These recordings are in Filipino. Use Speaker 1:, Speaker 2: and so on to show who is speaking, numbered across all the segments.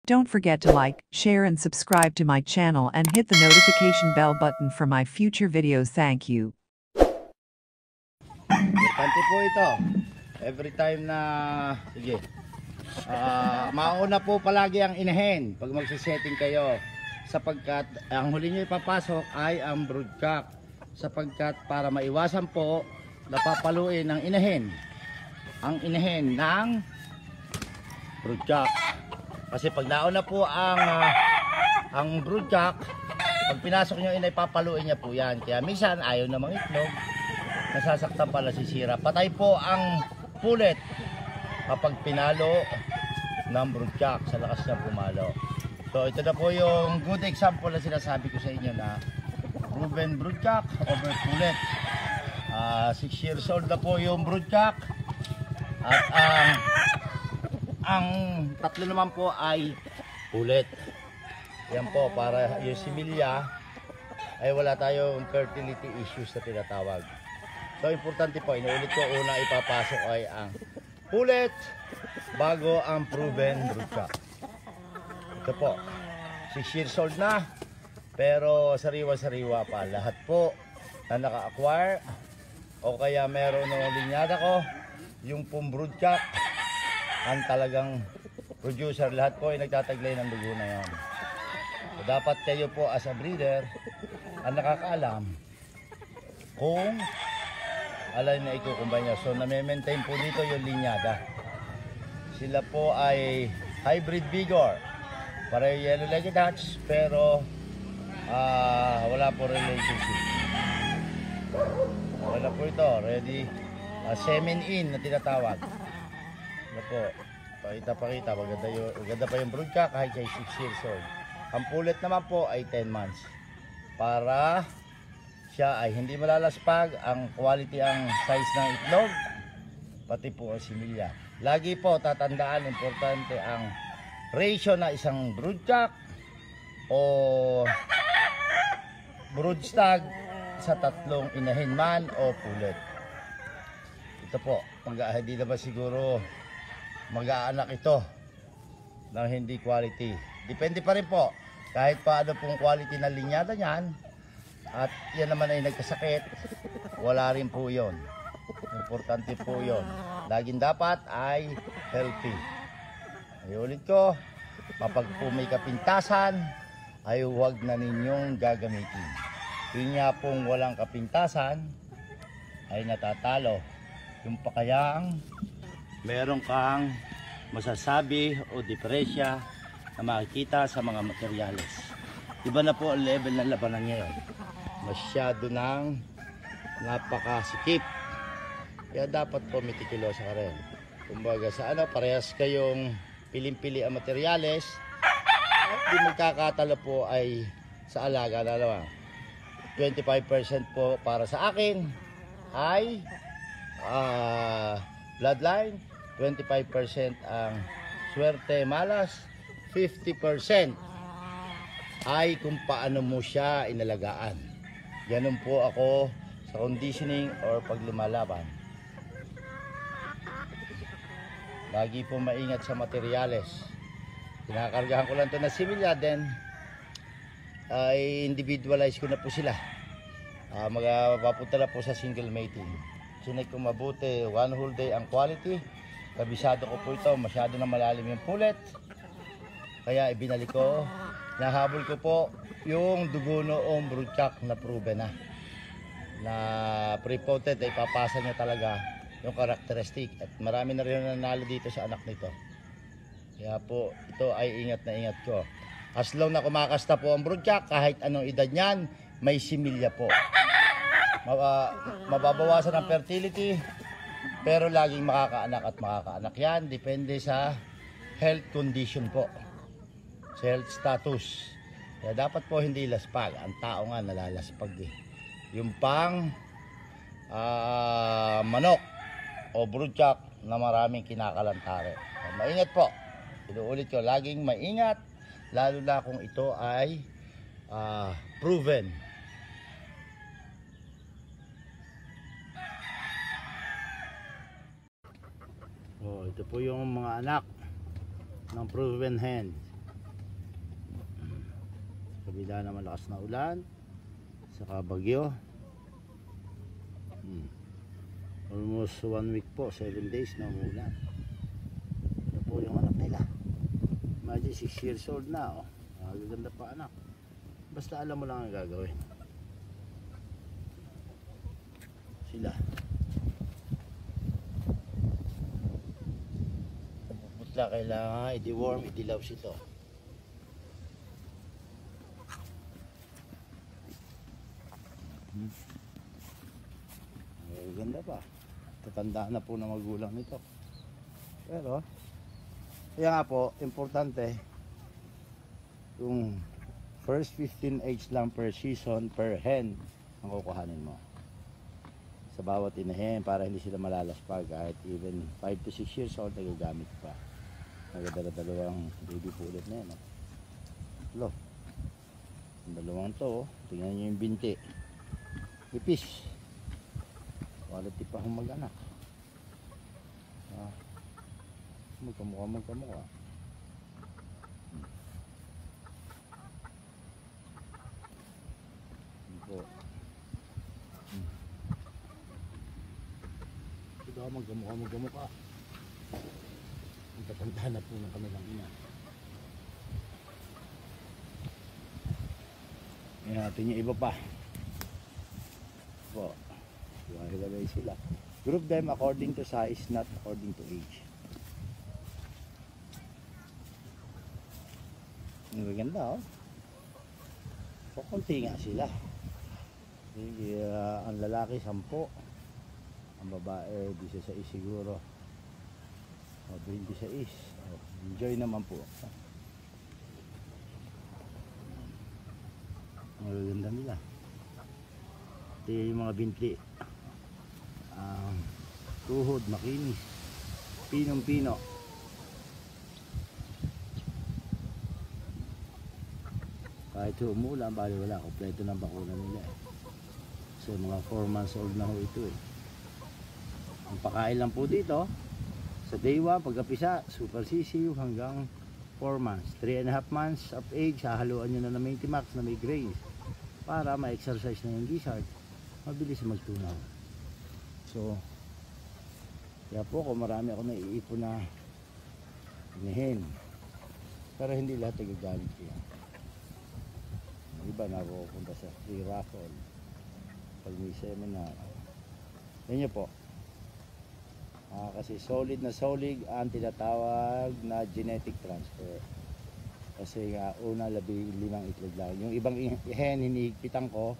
Speaker 1: Don't forget to like, share and subscribe to my channel and hit the notification bell button for my future videos. Thank you.
Speaker 2: Importante po ito. Every time na, sige, mauna po palagi ang inahin pag magsisetting kayo. Sapagkat ang huli nyo ipapasok ay ang broodcock. Sapagkat para maiwasan po, napapaluin ng inahin. Ang inahin ng broodcock. Kasi pag nauna po ang broodcock, pag pinasok nyo inay, papaluin niya po yan. Kaya minsan ayaw na mangitlog, nasasaktan pala, sisira. Patay po ang pulet kapag pinalo ng broodcock, sa lakas niya pumalo. So ito na po yung good example na sinasabi ko sa inyo na proven broodcock over pulet. 6 years old na po yung broodcock. At ang tatlo naman po ay pulet. Yan po, para yung similya ay wala tayong fertility issues na tinatawag. So importante po, inuulit ko, una ipapasok ay ang pulet bago ang proven broodcock. Ito po, 6 years old na, pero sariwa-sariwa pa. Lahat po na naka-acquire o kaya meron ng linyada ko, yung pong broodcock, ang talagang producer, lahat po ay nagtataglay ng dugo na yan. So, dapat kayo po as a breeder ang nakakaalam kung alin na ikukumbay nyo. So na-maintain po dito yung linyada. Sila po ay hybrid vigor, pareho yellow-legged Dutch, pero wala po relationship. Wala po ito, ready, semen in na tinatawag. Ano po, pakita, maganda pa yung broodcock kahit ay 6 years old. Ang pulet naman po ay 10 months. Para siya ay hindi malalaspag, ang quality, ang size ng itlog, pati po ang similya. Lagi po tatandaan, importante ang ratio na isang broodcock o broodstag sa tatlong inahin man o pulet. Ito po, hindi naman siguro mag-aanak ito ng hindi quality. Depende pa rin po, kahit paano pong quality na linyada niyan, at yan naman ay nagkasakit, wala rin po yon. Importante po yon. Laging dapat ay healthy. Ay ulit ko, kapag po may kapintasan, ay huwag na ninyong gagamitin. Yun nga pong walang kapintasan ay natatalo. Yung pakayang meron kang masasabi o depresya na makikita sa mga materyales. Iba na po ang level ng labanan ngayon. Masyado ng napakasikip. Kaya dapat po meticuloso ka rin. Kumbaga sa parehas kayong piling-pili ang materyales, at di magkakatalo po ay sa alaga na naman. 25% po para sa akin ay bloodline, 25% ang swerte malas, 50% ay kung paano mo siya inalagaan. Ganun po ako sa conditioning or paglumalaban. Lagi po maingat sa materyales. Pinakargahan ko lang ito na similya, then ay individualize ko na po sila. Magpapunta na po sa single mating. Sinek ko mabuti, 1 whole day ang quality. Kabisado ko po ito, masyado na malalim yung pulet. Kaya ibinalik ko, nahabol ko po yung dugo noong broodcock na proven na pre-potted, ay papasa niya talaga yung characteristic. At marami na rin nanalo dito sa anak nito. Kaya po, ito ay ingat na ingat ko. As long na kumakasta po ang broodcock, kahit anong edad niyan, may similya po. Mababawasan ang fertility, pero laging makakaanak yan. Depende sa health condition po, sa health status. Kaya dapat po hindi laspag. Ang tao nga nalalaspag eh. Yung pang manok o broodcock na maraming kinakalantare. Maingat po. Inuulit ko, laging maingat, lalo na kung ito ay proven. Ito po yung mga anak ng proven hen. kabila na malakas na ulan, saka bagyo. Almost 1 week po, 7 days na umulan. Ito po yung anak nila. Imagine 6 years old na, oh. Magaganda pa anak. Basta alam mo lang ang gagawin. Sila. Puputla, kailangan i-deworm, i-dilaws ito. Ganda pa. Tatanda na po na magulang nito. Pero kaya nga po, importante yung first 15 eggs lang per season per hen ang kukuhanin mo sa bawat inahen para hindi sila malalaspag. Kahit even 5 to 6 years old nagagamit pa. Nagdala-dalawang baby po ulit na yan. Lo, yung dalawang to, tingnan nyo yung binti, ipis, quality pa kung mag-anak. Magkamukha. Po. Ito magkamukha. Ang tatanda na po ng kanilang ina. Ngayon natin yung iba pa. Po. Hiwalay sila. Group them according to size, not according to age. Ang ganda, oh. So, konti nga sila. Ang lalaki 10, ang babae 16 siguro, o 26. Enjoy naman po. Ang ganda nila. Ito yung mga binti, tuhod makinis, pinong-pino. Kahit umulan, bali wala, kompleto ng bakuna nila. So mga 4 months old na ho ito eh. Ang pakain lang po dito sa day 1 pagkapisa, super sisiw hanggang 4 months. 3.5 months of age, hahaluan nyo na ng Max na may grains para ma-exercise na yung gizzard, mabilis magtunaw. So kaya po kung marami ako naiipon na inihin, pero hindi lahat nagagamit ko yan. Iba na pupunta sa free raffle pag may seminar. Yan nyo po. Kasi solid ang tinatawag na genetic transfer. Kasi una 15 itlog lang. Yung ibang hen hinihigpitan ko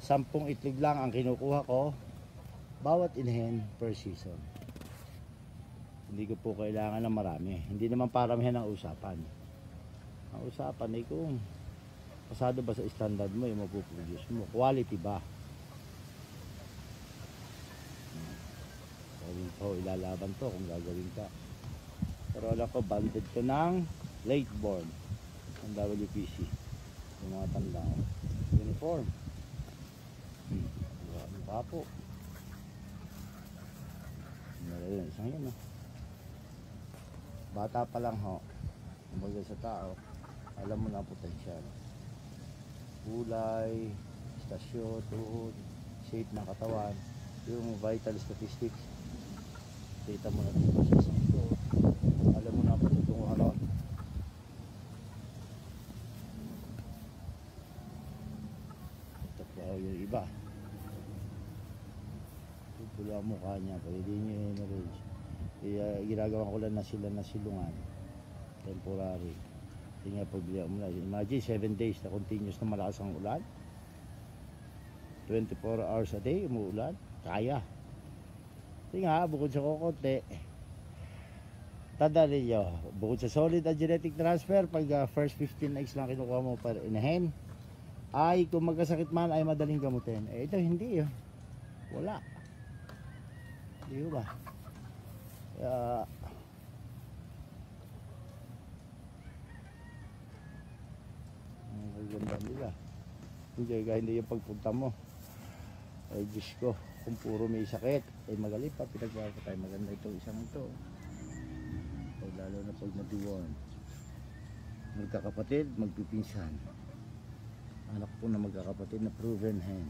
Speaker 2: 10 itlog lang ang kinukuha ko bawat inhen per season. Hindi ko po kailangan ng marami. Hindi naman paramihan ang usapan. Ang usapan ay kung pasado ba sa standard mo yung mapuproduce mo, quality ba. So ilalaban to kung gagawin ka. Pero alam ko banded to ng late born ng WPC, yung mga tanda uniform. Ang papo yun, isang yun, no? Bata pa lang ho, kumbaga sa tao, alam mo na ang potensyal. Kulay, istasyon, tuhod, shape ng katawan, yung vital statistics. Kita mo na dito sa isang ito. Alam mo na po itong ano. Ito pa yung iba. Ito pula ang mukha niya, pwede nyo i-enrage. Ginagawa ko lang na sila na silungan. Temporary. Tingnan pag imagine 7 days na continuous na malakas ang ulan, 24 hours a day umuulan, kaya. Tingnan, bukod sa kukunti, tanda ninyo, bukod sa solid and genetic transfer, pag first 15 eggs lang kinukuha mo per inahen, ay kung magkasakit man ay madaling gamutin. Ito hindi yun, wala. Hindi ba? Ganda nila. Enjoy ka, hindi yung pagpunta mo. Ay Diyos ko, kung puro may sakit, ay magaling pa, pinagbago tayo. Maganda itong isang ito. O, lalo na pag natiwan. Magkakapatid, magpipinsan. Anak po na magkakapatid na proven hen.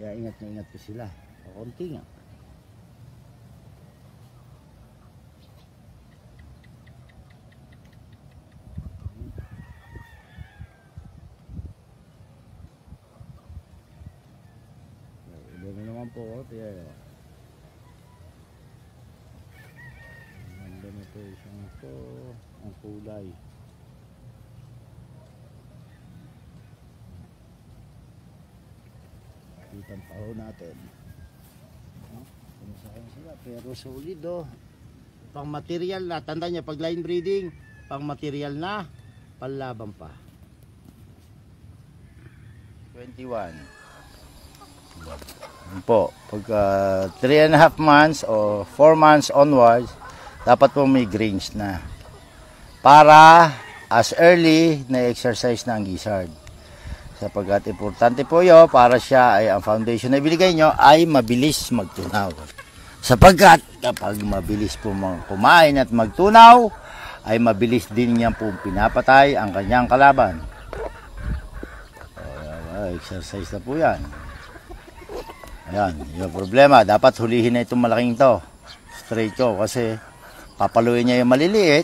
Speaker 2: Kaya ingat na ingat po sila. Kaunti nga. Ilan na naman po. Kaya ganda na po isang ito. Ang kulay. Kitang paho natin. Kumusahin sila pero solid oh. Pang material na, tanda niya pag line breeding, pang material na, panlaban pa. 21. Yan po, pagka 3.5 months o 4 months onwards, dapat po may grains na. Para as early na exercise na ang gizzard. Sapagkat importante po yun para siya ay ang foundation na ibigay nyo ay mabilis magtunaw. Sapagkat kapag mabilis po kumain at magtunaw, ay mabilis din niya po pinapatay ang kanyang kalaban. Exercise na po yan. Ayan, yung problema, dapat hulihin na itong malaking to. Straight ko kasi papaluin niya yung maliliit.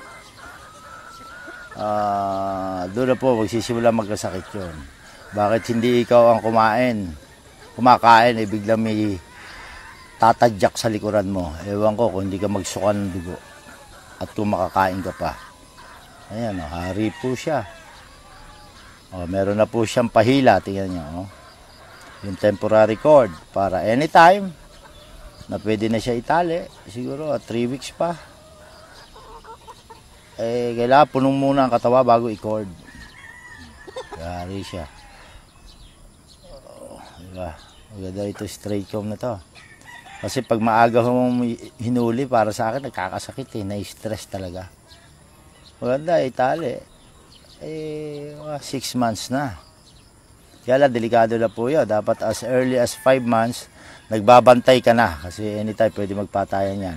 Speaker 2: Doon na po magsisimula magkasakit yun. Bakit hindi ikaw ang kumakain, biglang may tatadyak sa likuran mo. Ewan ko kung hindi ka magsuka ng dugo at kung makakain ka pa. Ayan, hari po siya. Meron na po siyang pahila, tingnan nyo. Yung temporary cord para anytime na pwede na siya itali. Siguro 3 weeks pa. Kailangan punong muna ang katawa bago i-cord. Hari siya. Diba? Maganda ito straight comb na to. Kasi pag maaga mong hinuli para sa akin, nagkakasakit na-stress talaga. Maganda, itali. 6 months na. Kaya lang, delikado na po yun. Dapat as early as 5 months, nagbabantay ka na. Kasi anytime pwede magpatayan yan.